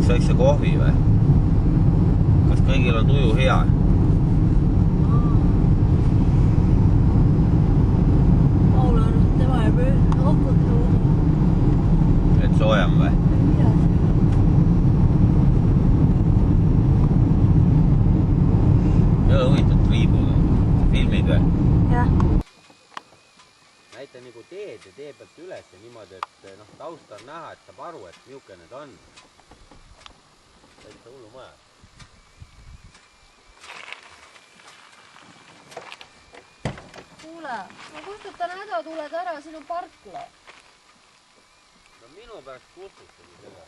üks väikse kohvi või? Kas kõigil on tuju hea? Paul on tema ja hakkut Et soojem või? Ei ole huvitav triibul. Filmid või? Jah. Näita nagu teed ja tee pealt üles ja niimoodi, et tausta on näha, et saab aru, et niuke need on. Täitsa hullu maja. Kuule, ma kustutan hädatuled ära, siin on parkla. No minu pärast kustutagi seda.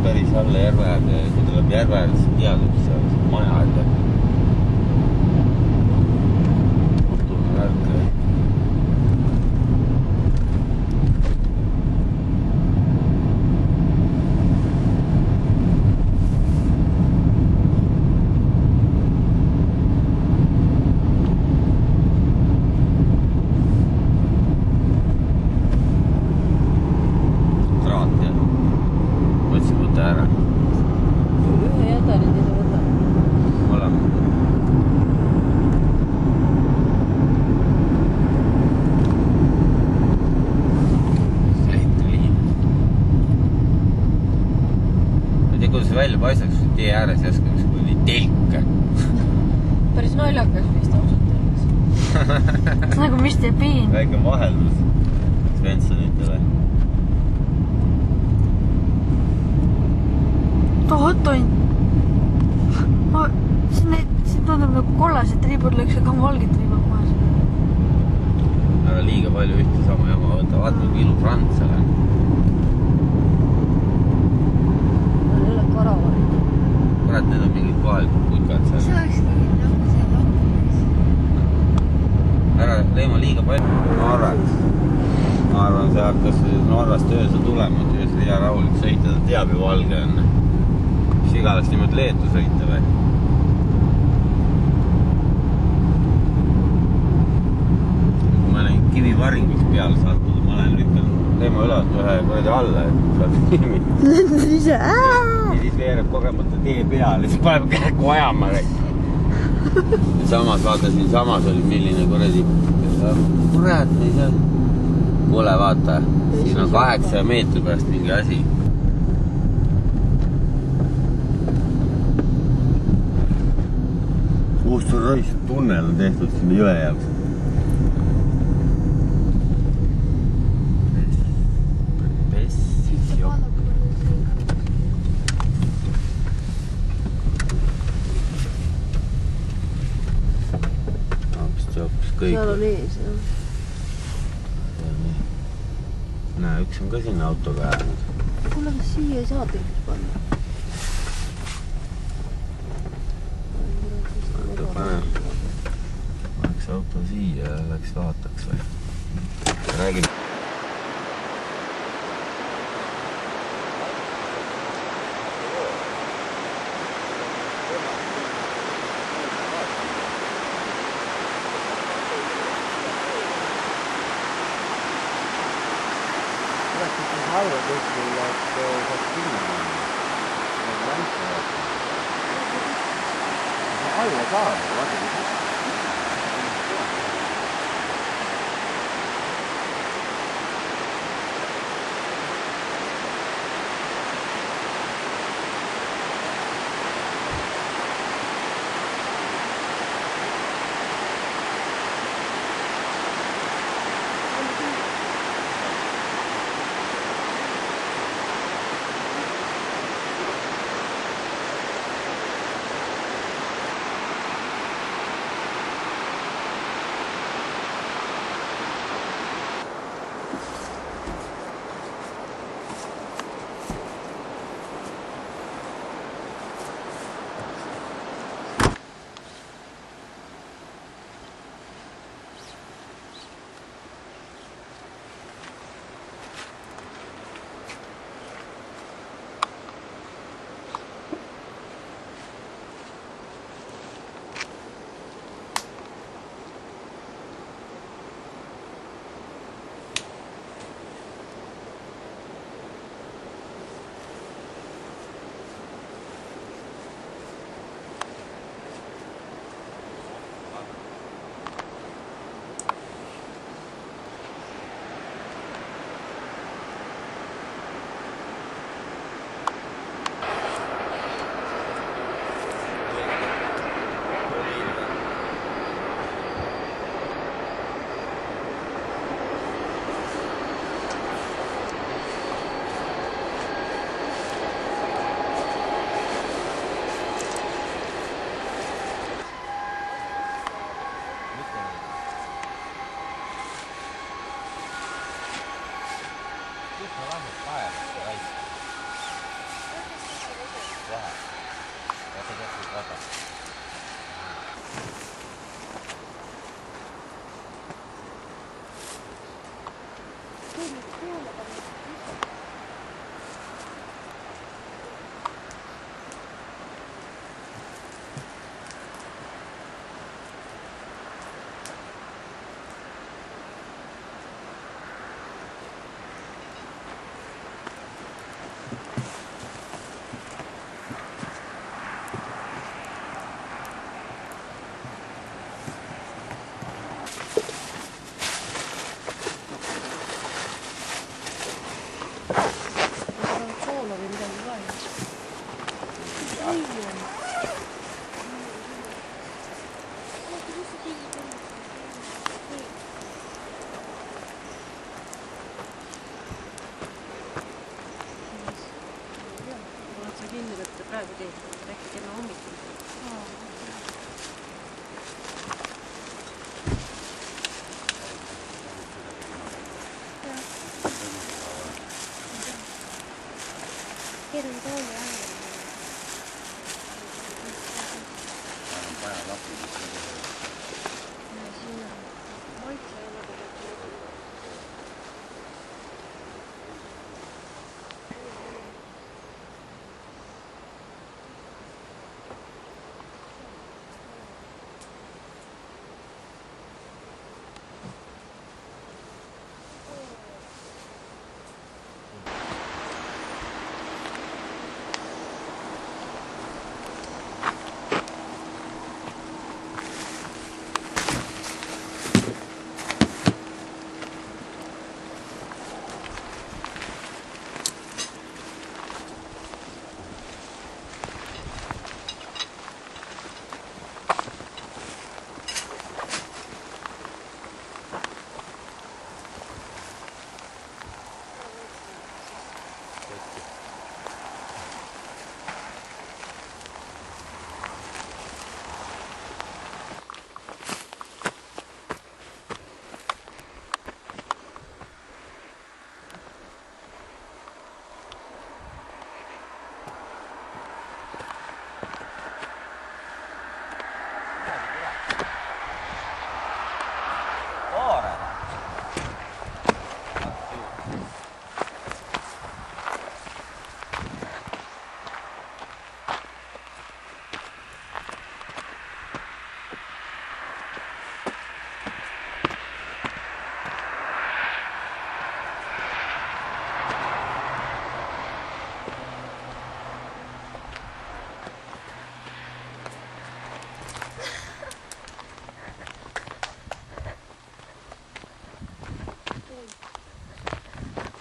Päris alla järveäärde ja kui tuleb järveäärde, siis teadub, siis on maja äärde. Tunnen värk. Välja paistaks tee ääres jäsku üks kui telk. Päris naljakas vist ausalt öeldes. Nagu Mr. Bean. Väike vaheldus Svenssonitele. Tohotoin. Siin tundub nagu kollased triibud lõks, aga on valged triibud maas. Ära liiga palju ühte sama jama võtta. Vaata, kui ilu Frans seal on. Kurat, need on mingid kohalikud putkad seal. See oleks nagu see lappumis. Ära leima liiga palju. Norraks. Ma arvan, see hakkas Norrast öösel tulema, et öösel hea rahulik sõita, ta teab ju valge on. Mis iga oleks niimoodi Leetu sõita või? Kui ma olen kivivaringuks peale sattunud, ma olen lükanud leima üles ühe kuradi alla, et saad filmid. Lendad ise, Ja siis veereb kogemata tee peale, siis paneb kähku ajama. Samas vaata, siin samas oli milline kuradi. Kurat, ei saa. Kuule, vaata, siin on 8 meetri pärast mingi asi. Uustur-Rois tunnel on tehtud sinna jõe jaoks. Seal on ees, jah. Näe, üks on ka sinna autoga jäänud. Kuule, kas siia ei saa tegelikult panna? Paneks auto siia ja läks vaataks või? Räägin. Haura kuskil, et saaks kinni minna. alla ka , vaata .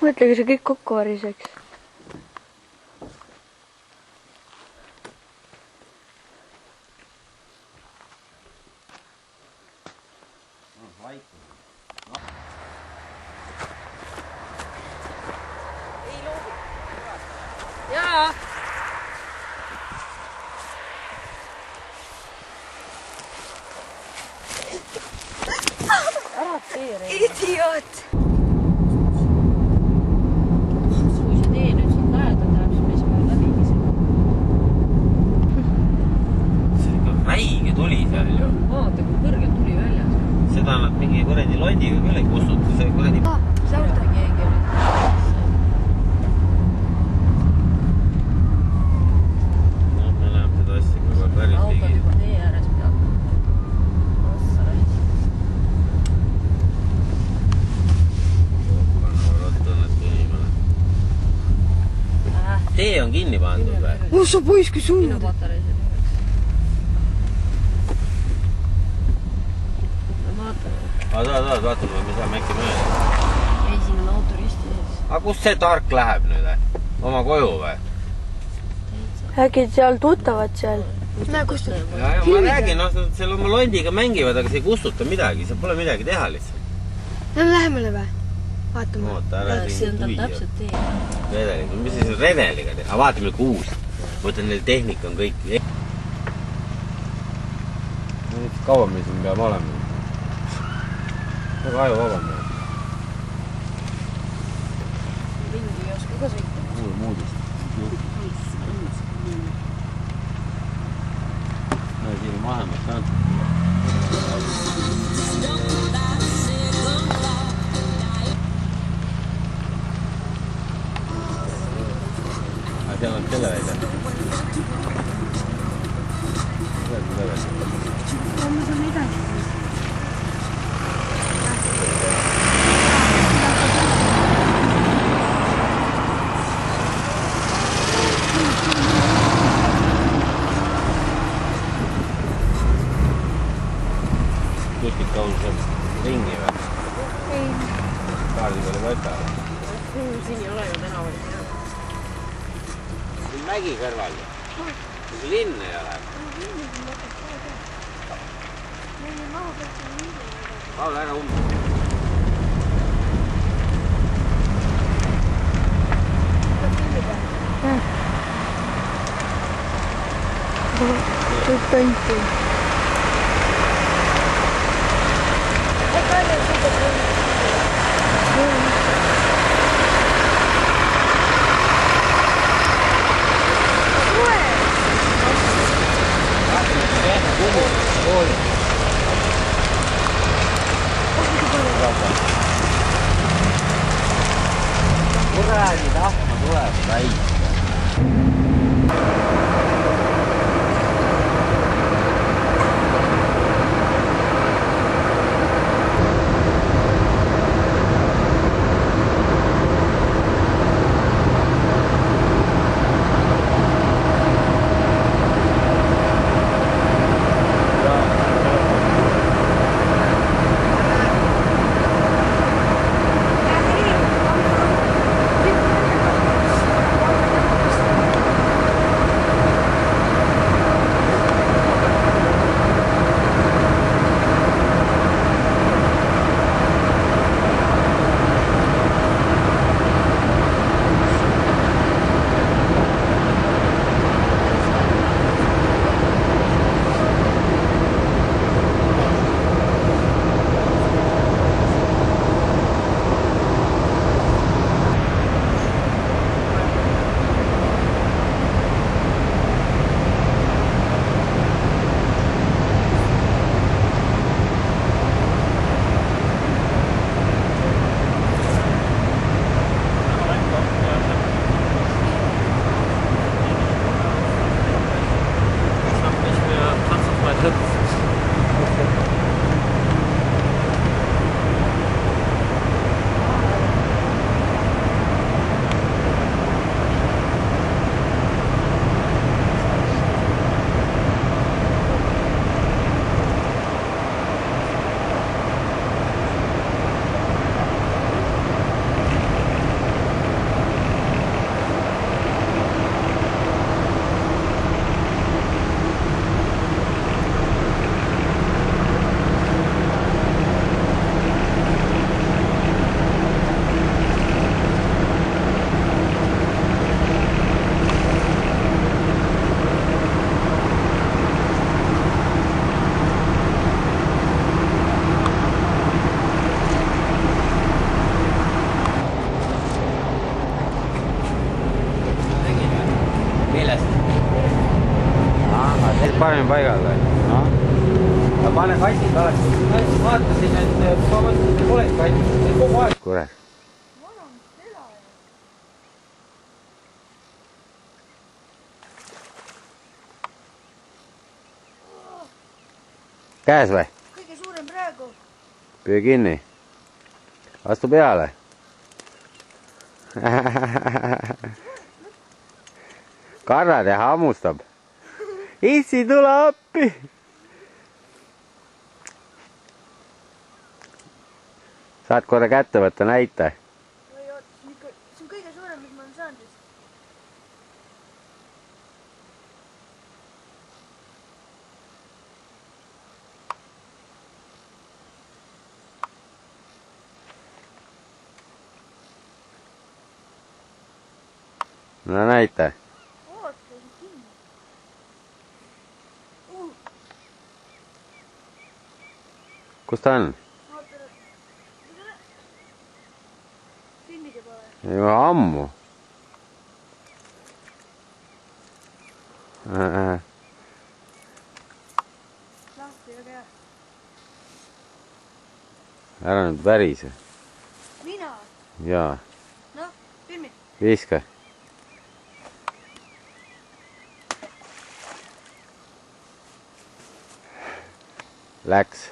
mõtle, kui see kõik kokku variseks. Jaa. Ära tee, Rein. Idioot. Kui see tee nüüd siin lähedal läheb, siis me ei saa läbigi seda. See ikka räige tuli seal ju. Vaata, kui kõrgelt tuli väljas. Seda nad mingi kuredi londiga küll ei kustuta. See kuredi... See auto keegi oli. Me läheb seda asja juba päris Auto ligi. juba tee ääres peab. Ossa räis. Tee on kinni pandud või? Ossa poiss, kui suund. Minu patarei seal üheks. No vaatame. Vaatame, me saame äkki mööda. Ei, siin on autoristi ees. Aga kust see tark läheb nüüd? Oma koju või? äkki seal tuttavad seal? Näe, kust tuleb? Ja ma räägin, seal oma londiga mängivad, aga see ei kustuta midagi, seal pole midagi teha lihtsalt. Lähme lähemale või? Vaatame. Oota, ära See on tal siin täpselt tee. redeliga, mis siis redeliga teha? Aga vaatame kuus. Mõtlen, neil tehnika on kõik. Kaua me siin peame olema? Väga ajuvaba meil. Ringi ei oska ka sõita. Muudest. No siin on vahemas saanud. Aga seal on selle välja. Homme saame edasi. Kuskilt kaudu saab ringi või? Ei. Kaardi peale paista. Siin ei ole ju tänavaid. See on mägi kõrval. See linn ei ole. Paul, ära umbes. Kõik tonti. Kuradi tahma tuleb väike. panime paigal või? Noh. Pane kassid alati. Vaatasin, et ma mõtlesin, et polegi kassid. Kogu aeg. Kuule. Käes või? Kõige suurem praegu. Püü kinni. Astu peale. Karrad ja hammustab. Issi, tule appi. Saad korra kätte võtta, näita. Või oot, see on kõige suurem, mis ma olen saanud vist. No näita. Oota, see on kinni. Kus ta on? Oota, kinnigi pole. Juba ammu. Lahti, väga hea. Ära nüüd värise. Mina? Jaa. Noh, filmi. Viska. Läks.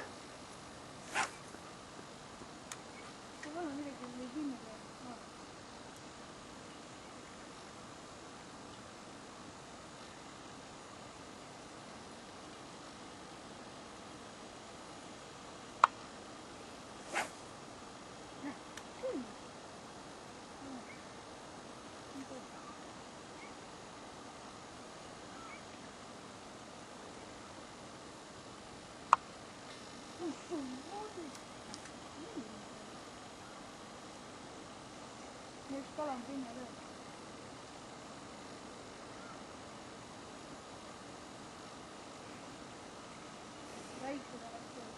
Üks kala on kinni veel. Väike kala seal.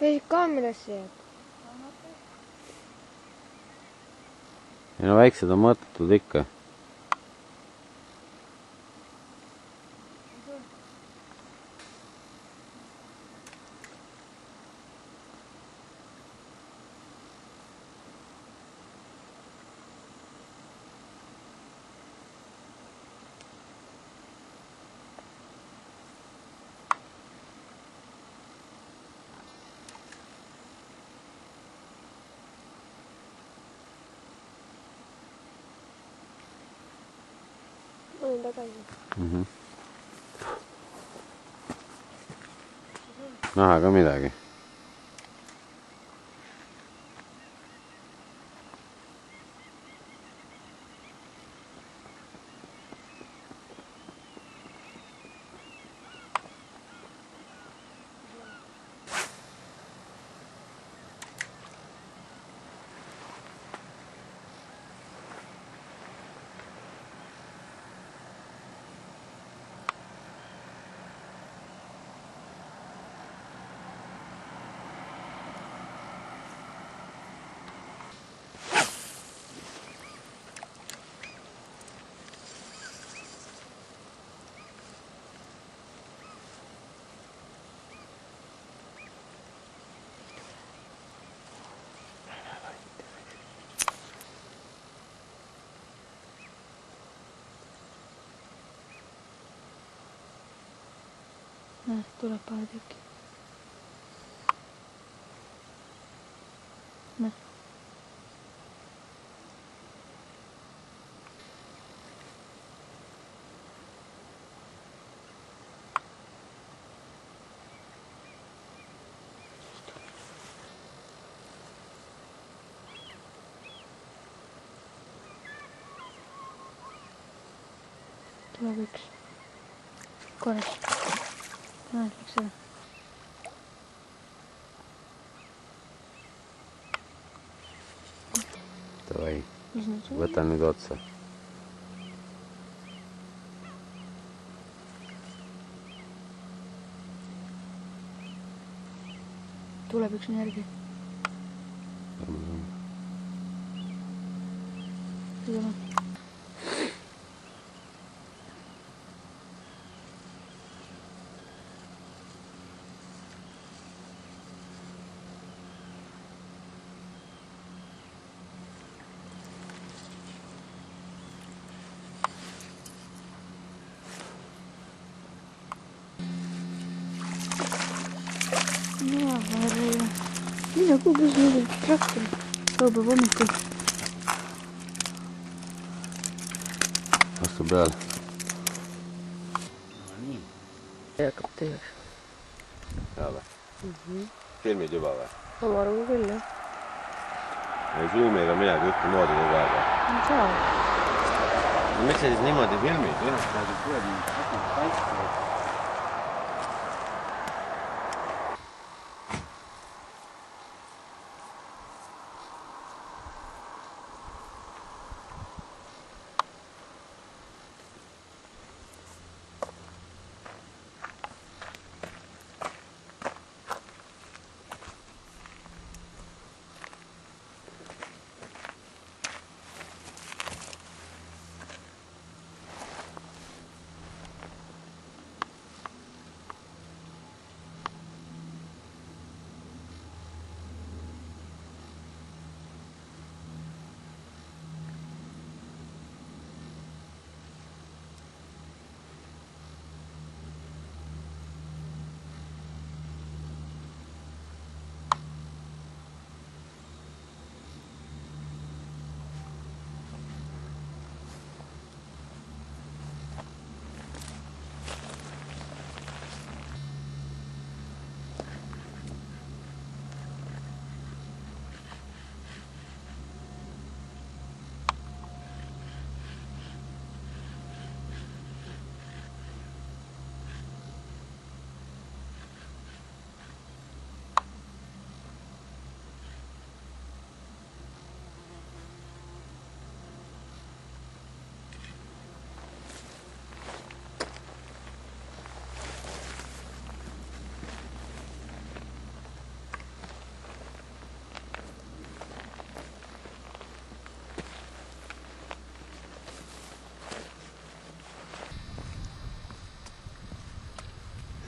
Ei, kaamerasse jääb. Ja no väiksed on mõttetud ikka. Olin tagasi. Näha ka midagi. Tuleb paar tükki. Tuleb üks. Korras. Läks ära. Davai, võta nüüd otsa. Tuleb üks on järgi. Tule. Mine kuugus nüüd traktori lõupäev hommikul. Vastu peal. Hakkab tööks. Jaa või? Filmid juba või? Ma arvan küll, jah. Ei suumi ega midagi ühtemoodi kogu aega. Ma saa. Miks sa siis niimoodi filmid? Ühest praegu tuleb mingi kaitse.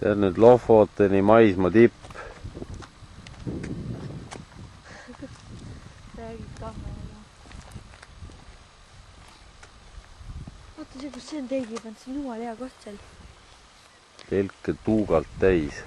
See on nüüd Lofoteni maismaa tipp. Räägid kahvega. Vaata see, kus see on teigi pannud, see on jumal hea koht seal. Telke tuugalt täis.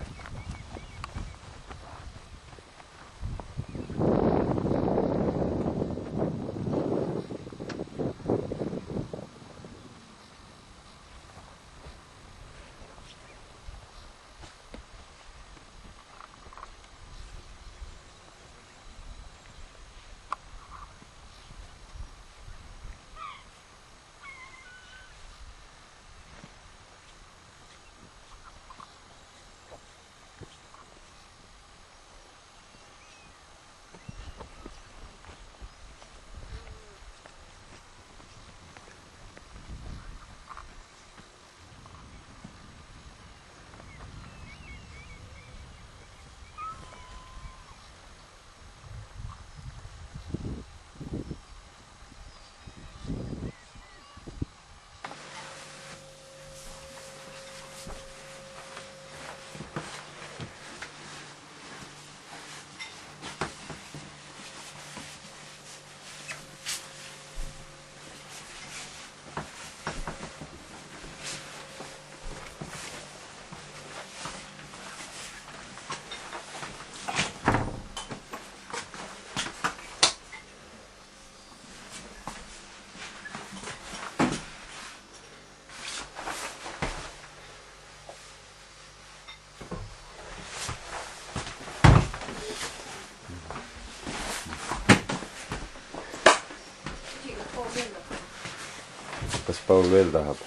Kas Paul veel tahab?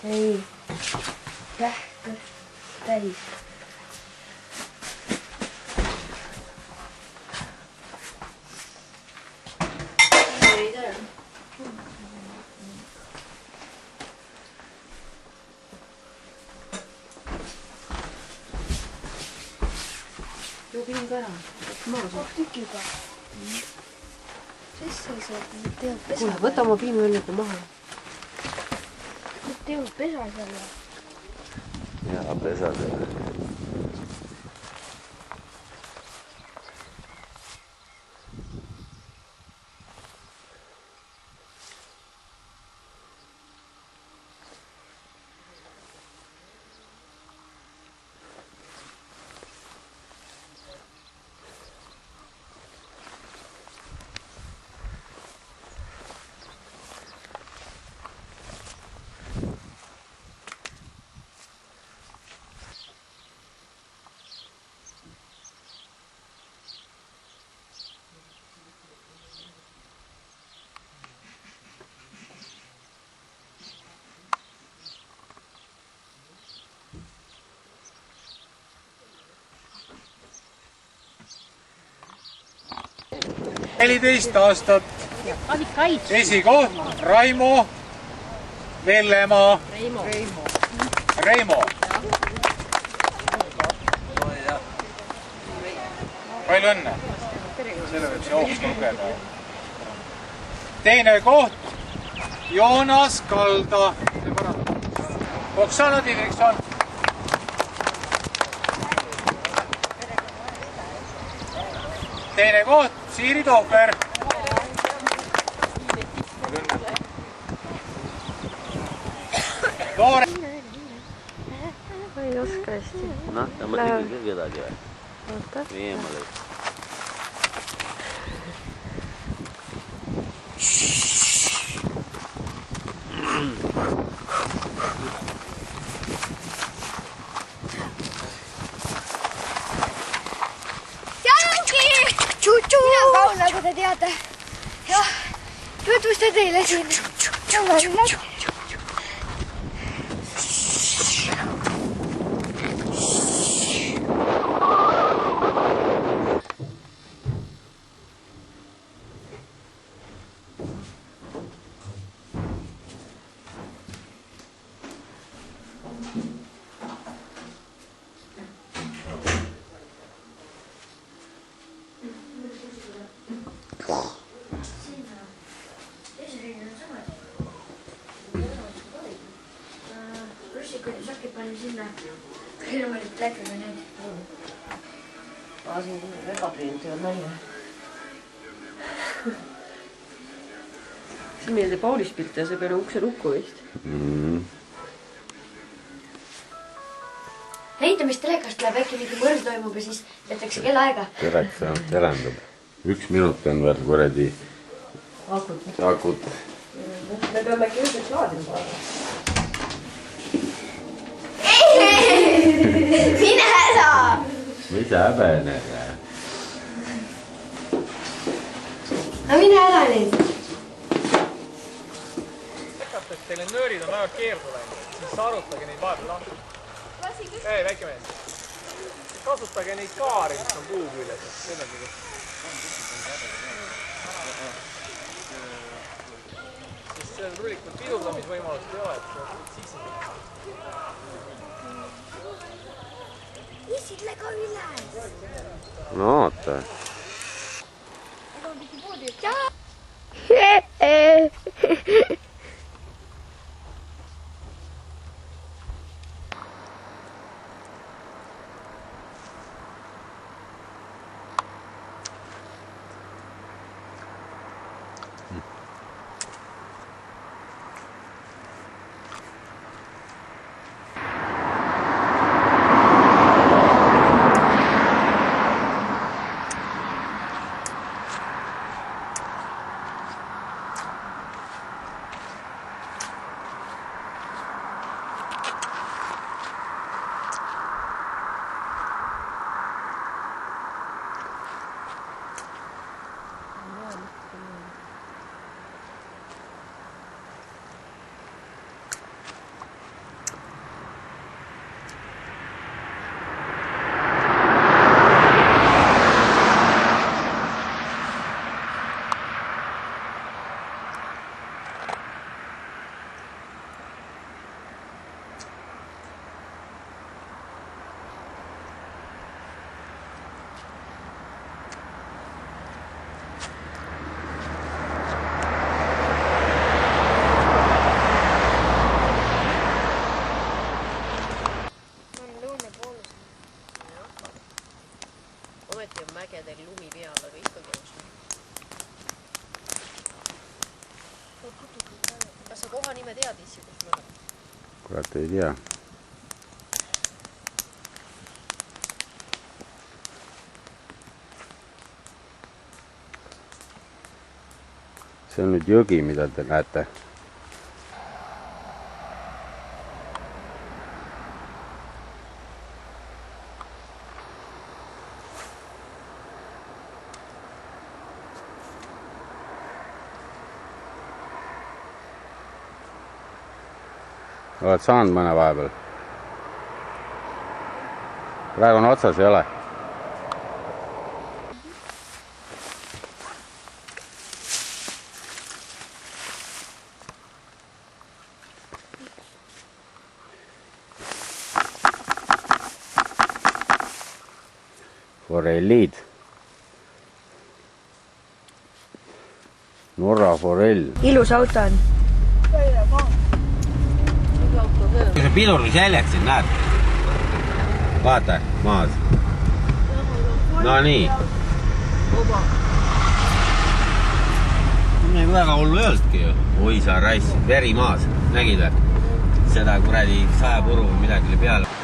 Ei. Kähkõr täis. Ei tea. Joo piin ka ära. Tükiga. Sisse ei saa, need teevad pesa. Kuule, võta oma piinu enne maha. Need teevad pesa selle. Jaa, pesa selle. Neliteist aastat. Esikoht Raimo Vellemaa. Reimo. Palju õnne. Selle võib see hooks lugeda. Teine koht Joonas Kalda. Oksana Didrikson. Teine koht Siiri Tohver. Loore. Ma ei oska hästi. Noh, ta mõtlegi küll kedagi või? Oota. Eemale. Mina Paul, nagu te teate. Ja tutvustan teile siin. Russikõitusakid panin sinna. Kõigepealt läkkiga nüüd. Siin vegapriint ei ole nalja. See meelde Paulis pilt ja see peale ukse lukku vist. Näitamistelekast läheb äkki mingi mõrd toimub ja siis jätakse kellaaega. Terendub. 1 minut on veel kuradi akut. Me peame äkki üldse laadima saada. Mine ära! Mis häbene? No mine ära nüüd. Teile nöörid on väga keerdu läinud, siis arutage neid vahepeal lahti. Ei, väike mees. Kasutage neid kaari, mis on puu küljes. Sest see rullikult pidurdamisvõimalust ei ole, et siis on. Isile ka üles. No oota. koha nime tead issi, kus me oleme? Kurat ei tea. See on nüüd jõgi, mida te näete. Oled saanud mõne vahepeal? Praegu on otsas, ei ole? Forellid. Norra forell. Ilus auto on. Kui see pidurdusjäljed siin näed? Vaata, maas. No nii. Väga hullu ei olnudki ju. Oi, sa raiss, veri maas. Nägid või? Seda kuradi saepuru või midagi oli peale.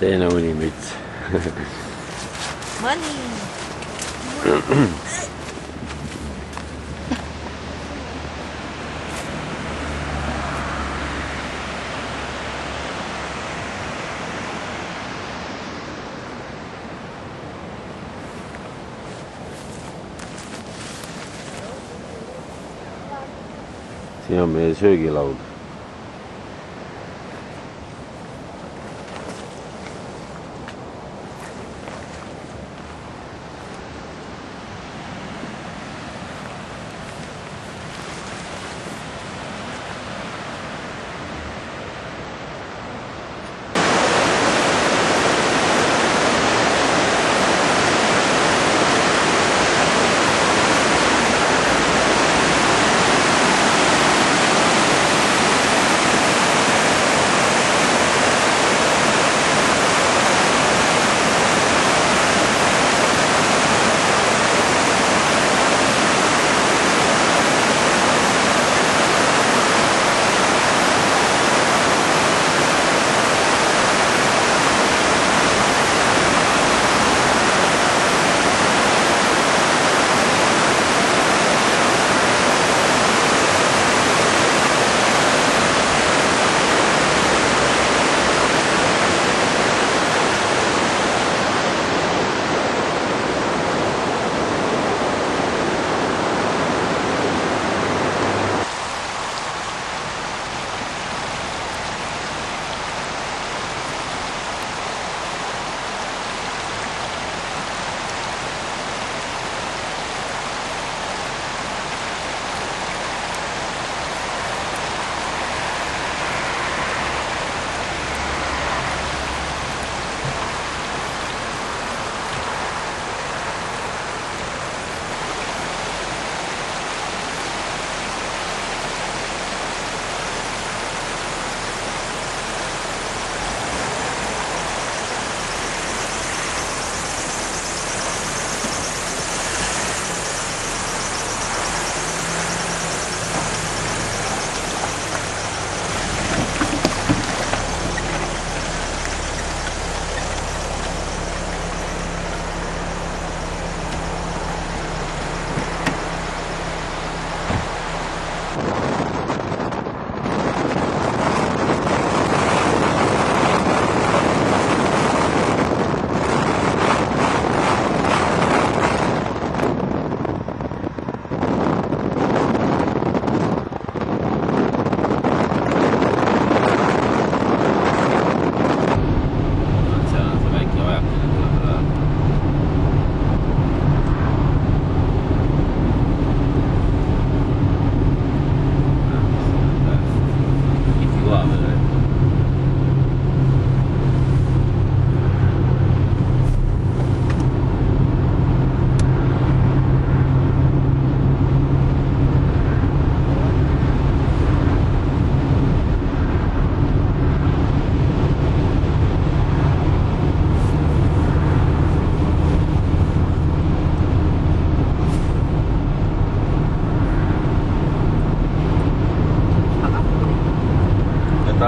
teine unimüts. Mõni. Siin on meie söögilaud.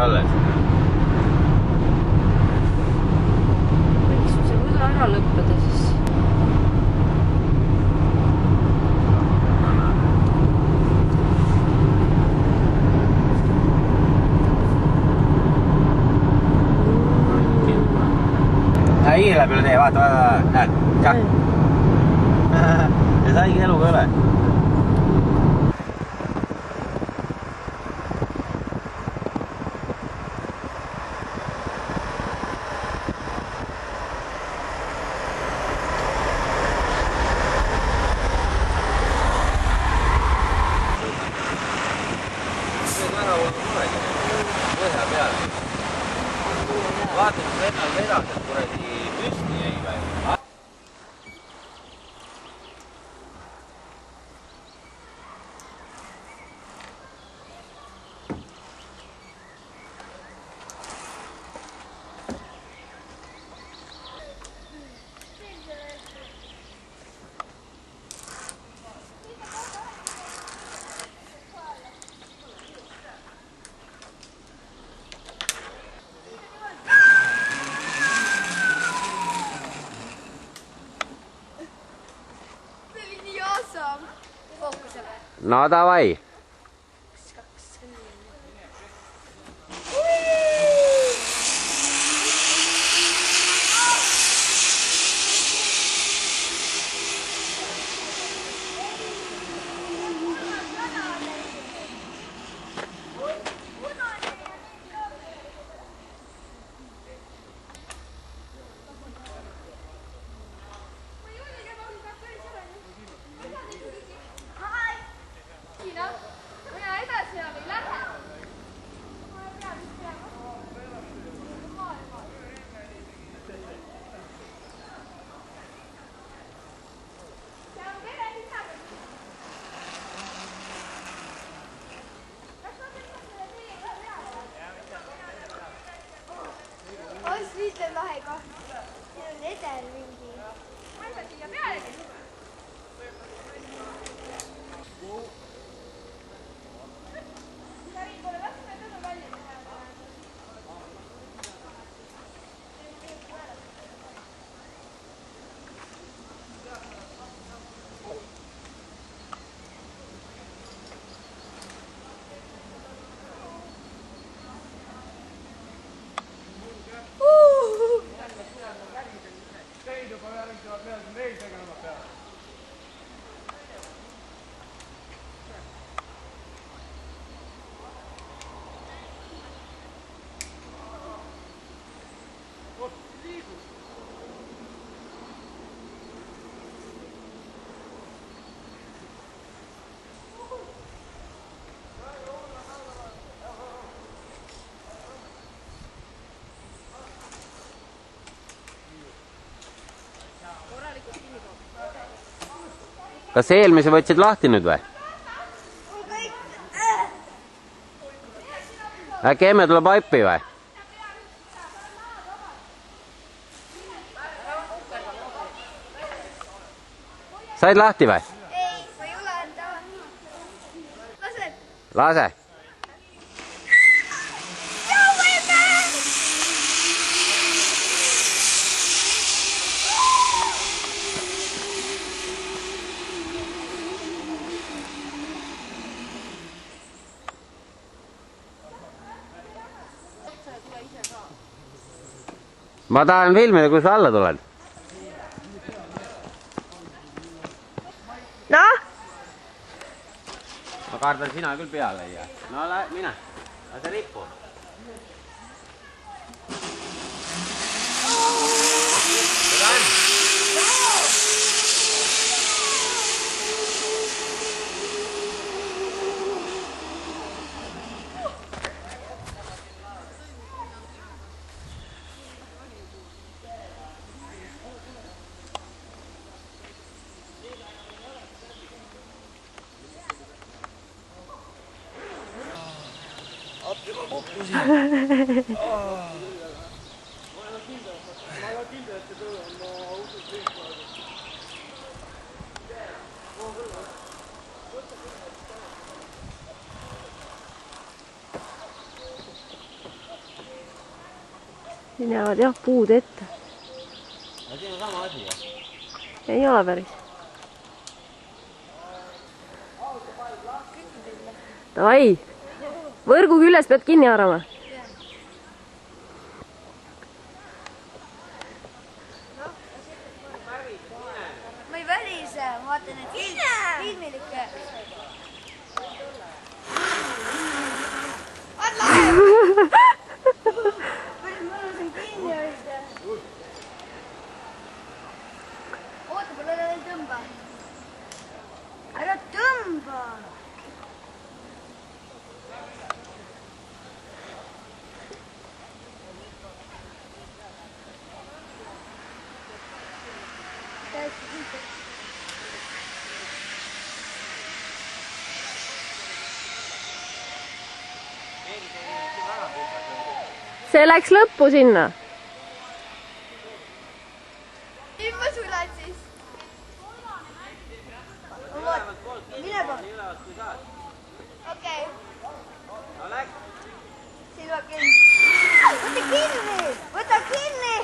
alles. Võiks see võla ära lõppeda siis. Hiir läheb üle tee, vaata, näed, käk. Ja saigi eluga üle. Vaata, mis vennal vedas, et kuradi püsti jäi või? fookusele. No davai. Ütleb lahe koht. Siin on edel mingi. Ma ei saa siia pealegi. Sarin pole laskme tõnu välja teha. Kas eelmise võtsid lahti nüüd või? Äkki emme tuleb aipi või? Said lahti või? Ei, ma ei ole enda. Lase. Lase. Ma tahan filmida, kui sa alla tuled. No? Ma kardan, sina küll peale ei jää. No mine. Lase lippu. Siin jäävad jah puud ette. Aga siin on sama asi jah? Ei ole päris. Davai! Võrgu küljes pead kinni haarama. Ma ei välise, ma vaatan, et filmilikke. Päris mõnus on kinni hoida. Oota, pole veel tõmba. Ära tõmba. See läks lõppu sinna. Nüüd ma sulen siis. Mine pa. Okei. Siin tuleb kinni. Võta kinni! Võta kinni!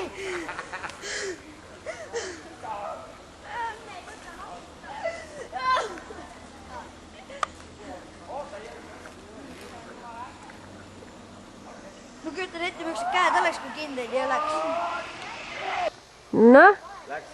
Noh. Läks.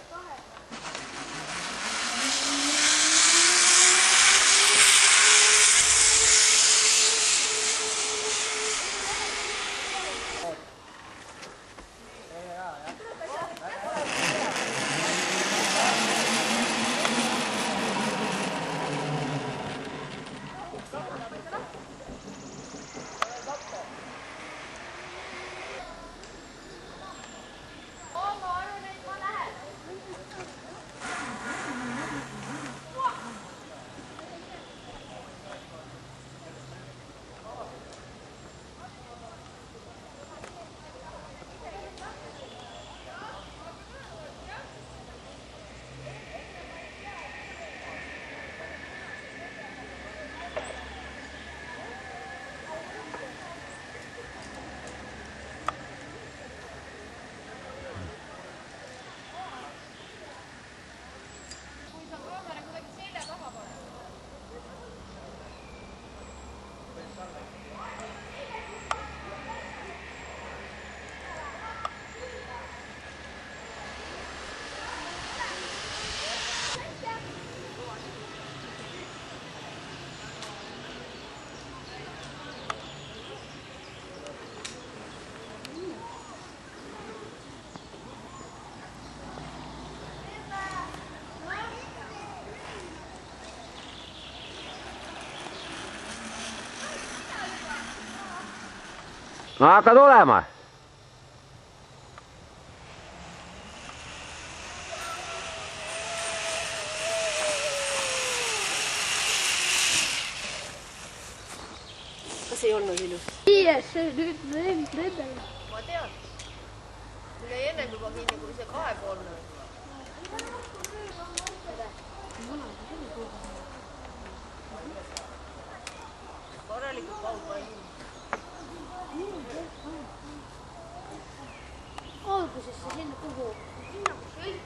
No hakkad olema? Kas ei olnud ilus? Viies, see nüüd nendele. Ma tean. Mul jäi ennem juba kinni, kui see kahepoolne on. Korralikult kaugpaik. Algusesse sinna kuhu? Sinna kus kõik.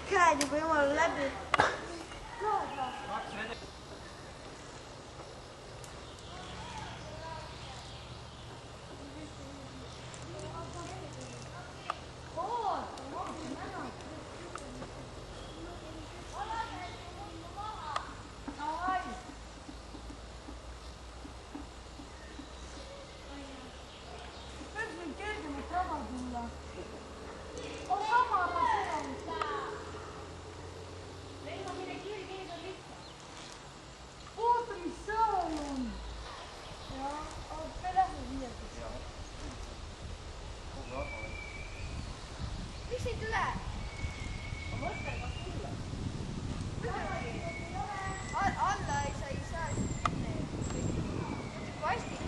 Käed juba jumala läbi. Miks ei tule? Ma mõtlen, kas tulla. Alla ei saa vastik.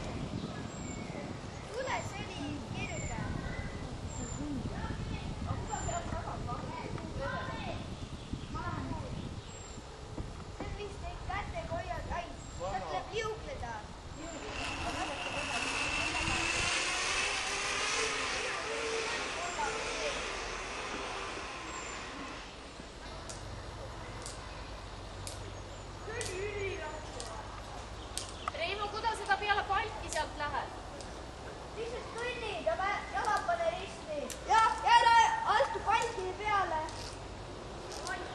Tule, see oli kerge. See vist neid kätega hoiad. Ai, sealt tuleb liukleda. Reimo, kuidas seda peale palki sealt lähed? Lihtsalt kõnnid, aga jalad pane risti. Ja ära astu palkide peale.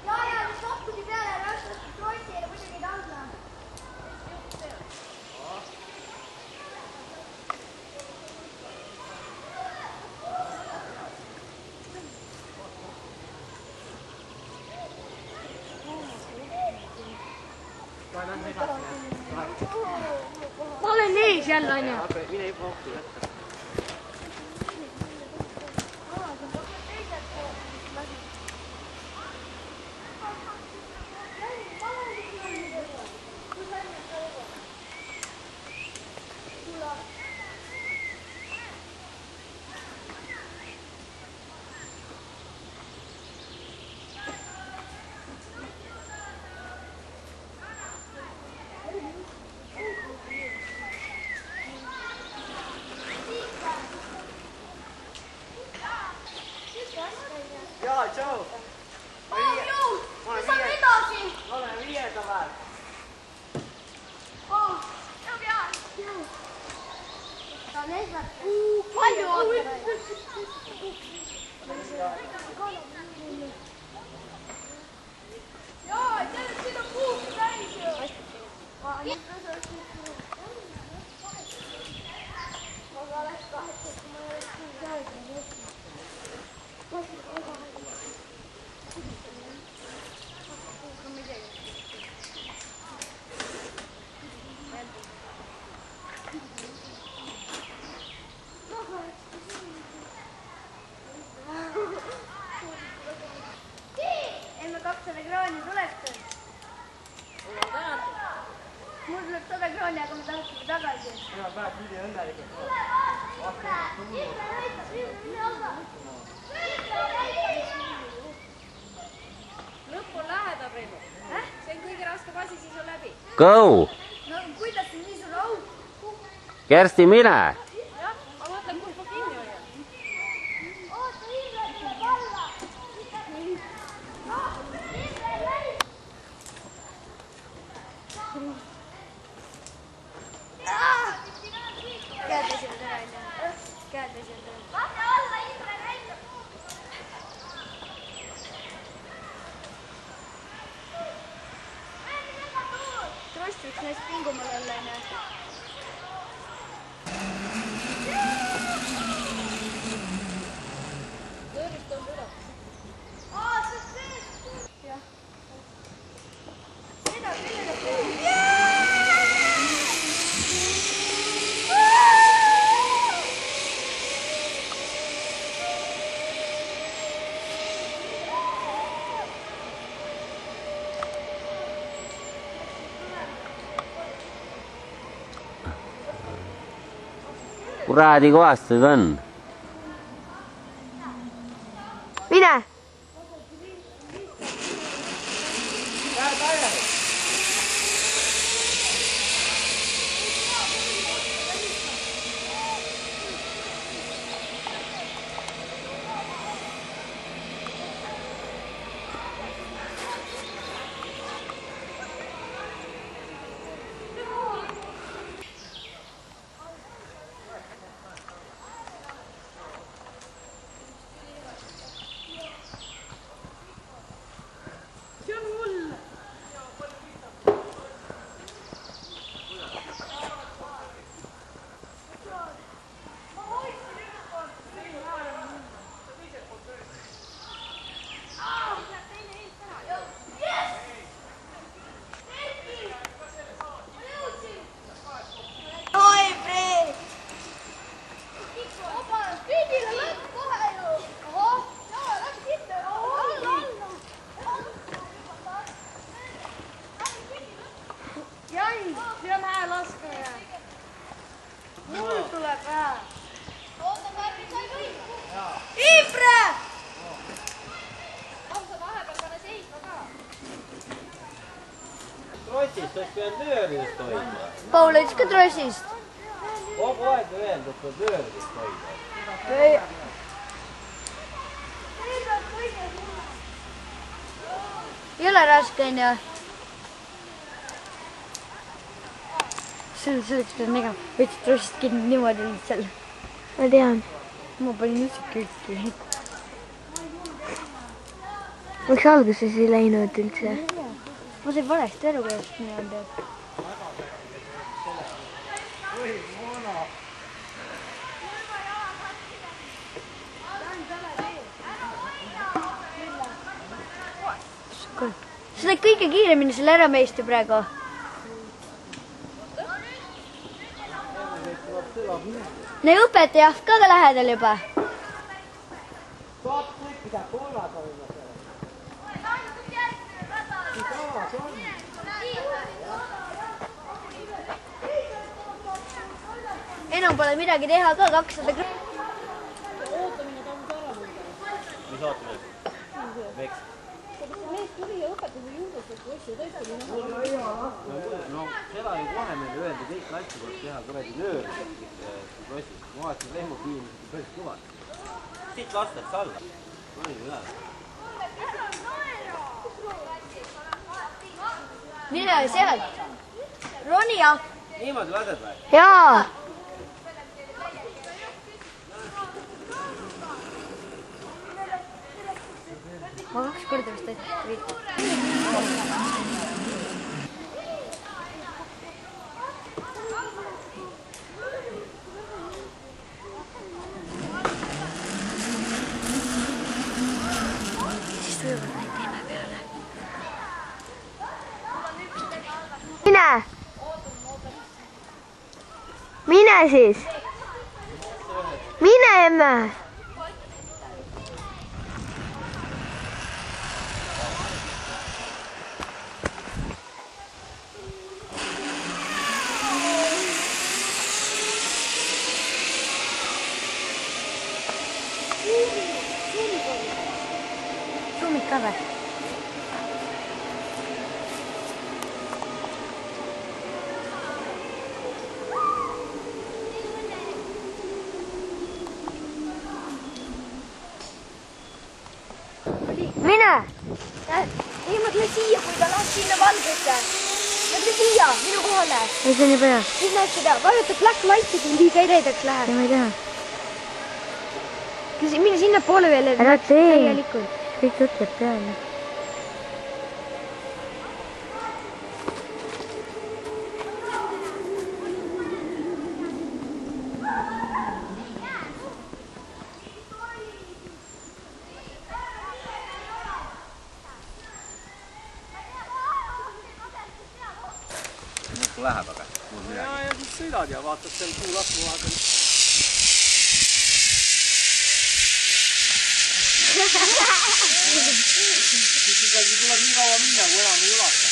Ja sokkudi peale, ära astu trossile muidugi alla. Ma olen ees jälle, onju. Mine juba ohtu jätta. Jaa, tšau! Saab edasi! Ma olen 5. päev. Jõu peale! palju ootab. Jaa, siin on puuks täis ju. Ma oleks kahetselt, kui ma ei oleks siin käinud. Emme 200 kraani tuleks. Mul tuleb 100 kraani, aga me tahtsime tagasi. Mina päev pidi õnnelikult. Lõpp on lähedal, Reimo. See on kõige raskem asi, siis on läbi. Go! No kuidas see nii sulle auk? Kersti, mine! Jah, ma mõtlen, kus ma kinni hoian. Oota, Imre tuleb alla. Imre jäi. Käed väsivad ära, onju. Käed väsivad ära. Lase alla, Imre näitab. Trost võiks neist pingumal olla, onju. Tõrist on üle. Jah. Seda küll. Kuradi kohastud on. Mine! Käed laiali. Trossist oleks pidanud nööridest hoidma. Paul ütles ka trossist. Kogu aeg öelnud, et peab nööridest hoidma. Ei ole raske, onju. Selleks peab nägema. Võtsid trossist kinni niimoodi lihtsalt. Ma tean. Ma panin üldse külki. Miks alguses ei läinud üldse? Ma sain valesti aru, kuidas mina tead. Sa said kõige kiiremini selle ära meista praegu. No õpetaja ka lähedal juba. Enam pole midagi teha ka, 200 kraadi. Mis ootamine? Veks. Mees tuli ja õpetas ja juurdustas poissi ja tõesti oli näha. No seda oli kohe meile öeldi, kõik klassi poolt teha kuradi nööridest trossist. Ma vaatasin Rehmo piimised päris kõvad. Siit lastakse alla. Mine sealt. Roni ja. Niimoodi lased või? Jaa. ma 2 korda vist ette. Siis tulevad neid ilme peale. Mine siis. Mine emme. Summid ka või? Mine. Ei, ma tulen siia, kui ta läheb sinna valgesse. Ma tulen siia, minu kohale. Ei, see on juba hea. Siis näed seda, vajuta black light'i, kui liiga eredaks läheb. Ei, ma ei tea. Mine sinna poole veel. Ära tee. Kõik ütleb peale. Läheb aga. Ja siis sõidad ja vaatad seal puulasku vahepeal. Siis ikkagi tuleb nii kaua minna, kui enam ei ulata.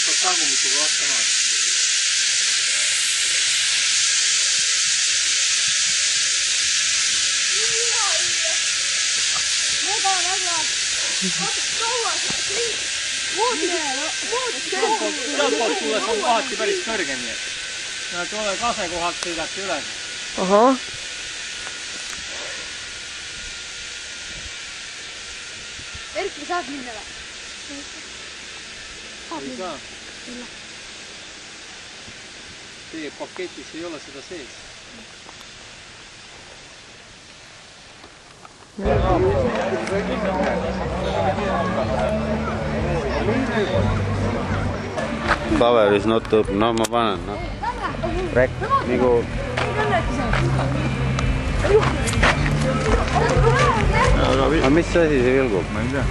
Pead tagumikuga vastama. Sealtpoolt tulles on kohati päris kõrge, nii et kasekohalt sõidati üles. Oho. Erki saab minna või? Ei saa. Teie paketis ei ole seda sees. Power is not up. No ma panen, noh. Rek, nagu... Aga mis asi see vilgub? Ma ei tea.